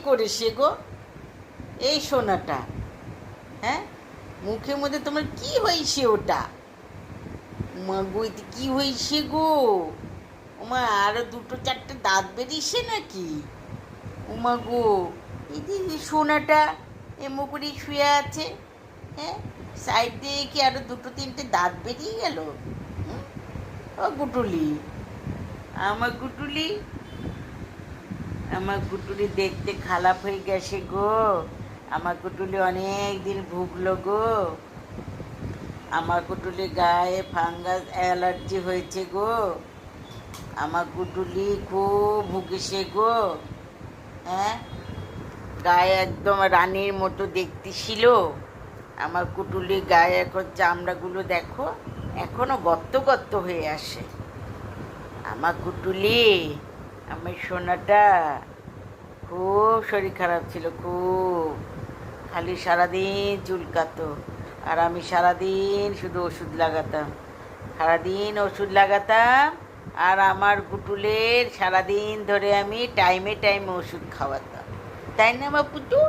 করেছে গো এই সোনাটা? হ্যাঁ, মুখের মধ্যে তোমার কি হয়েছে ওটা? মা গো, এতে কি হয়েছে গো? ওমা, আরো দুটো চারটে দাঁত বেরিয়েছে নাকি? উমা গো, এই যে সোনাটা এমো করে শুয়ে আছে, হ্যাঁ, সাইড দিয়ে কি আরো দুটো তিনটে দাঁত বেরিয়ে গেল? হুম? ও গুটুলি, আমার গুটুলি, আমার গুটুলি দেখতে খারাপ হয়ে গেছে গো। আমার গুটুলি অনেক দিন ভুগলো গো। আমার গুটুলি গায়ে ফাঙ্গাস অ্যালার্জি হয়েছে গো। আমার গুটুলি খুব ভুগেছে গো। হ্যাঁ, গায়ে একদম রানীর মতো দেখতে ছিল। আমার কুটুলি গায়ে এখন চামড়াগুলো দেখো, এখনো গর্ত গর্ত হয়ে আসে। আমার কুটুলি, আমার সোনাটা খুব শরীর খারাপ ছিল, খুব। খালি সারাদিন চুলকাতো, আর আমি সারাদিন শুধু ওষুধ লাগাতাম, সারাদিন ওষুধ লাগাতাম। আর আমার গুটুলের সারাদিন ধরে আমি টাইমে টাইমে ওষুধ খাওয়াতাম, তাই না আমার পুটু?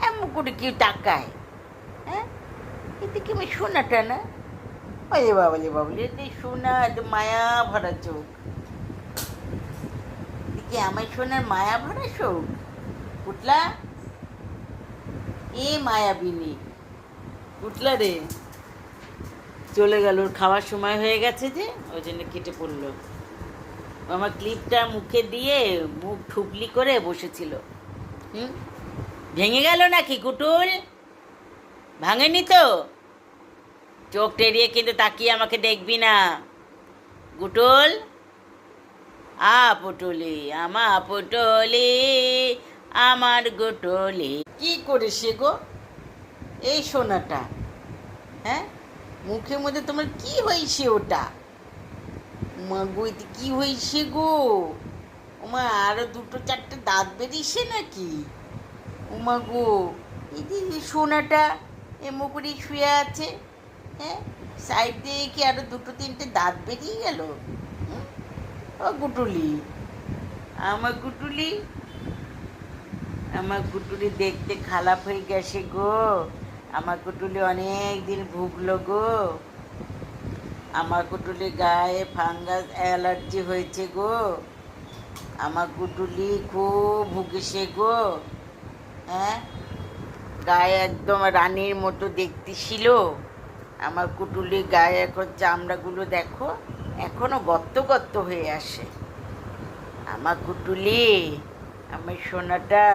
এমন করে কেউ তাকায়? হ্যাঁ, এতে কি আমি সোনাটা না? ওরে বাবলে বাবলে, এতে সোনা, এত মায়া ভরা চোখ। এদিকে আমার সোনার মায়া ভরা চোখ। পুটলা, এ মায়াবিনী, পুটলা রে, চলে গেল। ওর খাওয়ার সময় হয়ে গেছে যে, ওই জন্য কেটে পড়লো। আমার ক্লিপটা মুখে দিয়ে মুখ ঠুকলি করে বসেছিল। হুম, ভেঙে গেল নাকি কুটুল? ভাঙেনি তো? চোখ টেরিয়ে কিন্তু তাকিয়ে আমাকে দেখবি না গুটুল। পুটুলি, আমার পুটুলি, আমার গুটুলি। কি করেছে গো এই সোনাটা? হ্যাঁ, মুখের মধ্যে তোমার কি হয়েছে ওটা? মা গো, এতে কি হয়েছে গো? ওমা, আরো দুটো চারটে দাঁত বেরিয়েছে নাকি? উমা গো, এই যে সোনাটা এমো করে শুয়ে আছে, হ্যাঁ, সাইড দিয়ে কি আরো দুটো তিনটে দাঁত বেরিয়ে গেল? হুম? ও গুটুলি, আমার গুটুলি, আমার গুটুলি দেখতে খারাপ হয়ে গেছে গো। আমার গুটুলি অনেক দিন ভুগলো গো। আমার গুটুলি গায়ে ফাঙ্গাস অ্যালার্জি হয়েছে গো। আমার গুটুলি খুব ভুগেছে গো। হ্যাঁ, গায়ে একদম রানীর মতো দেখতে ছিল। আমার কুটুলি গায়ে এখন চামড়াগুলো দেখো, এখনো গর্ত গর্ত হয়ে আসে। আমার কুটুলি, আমার সোনাটা।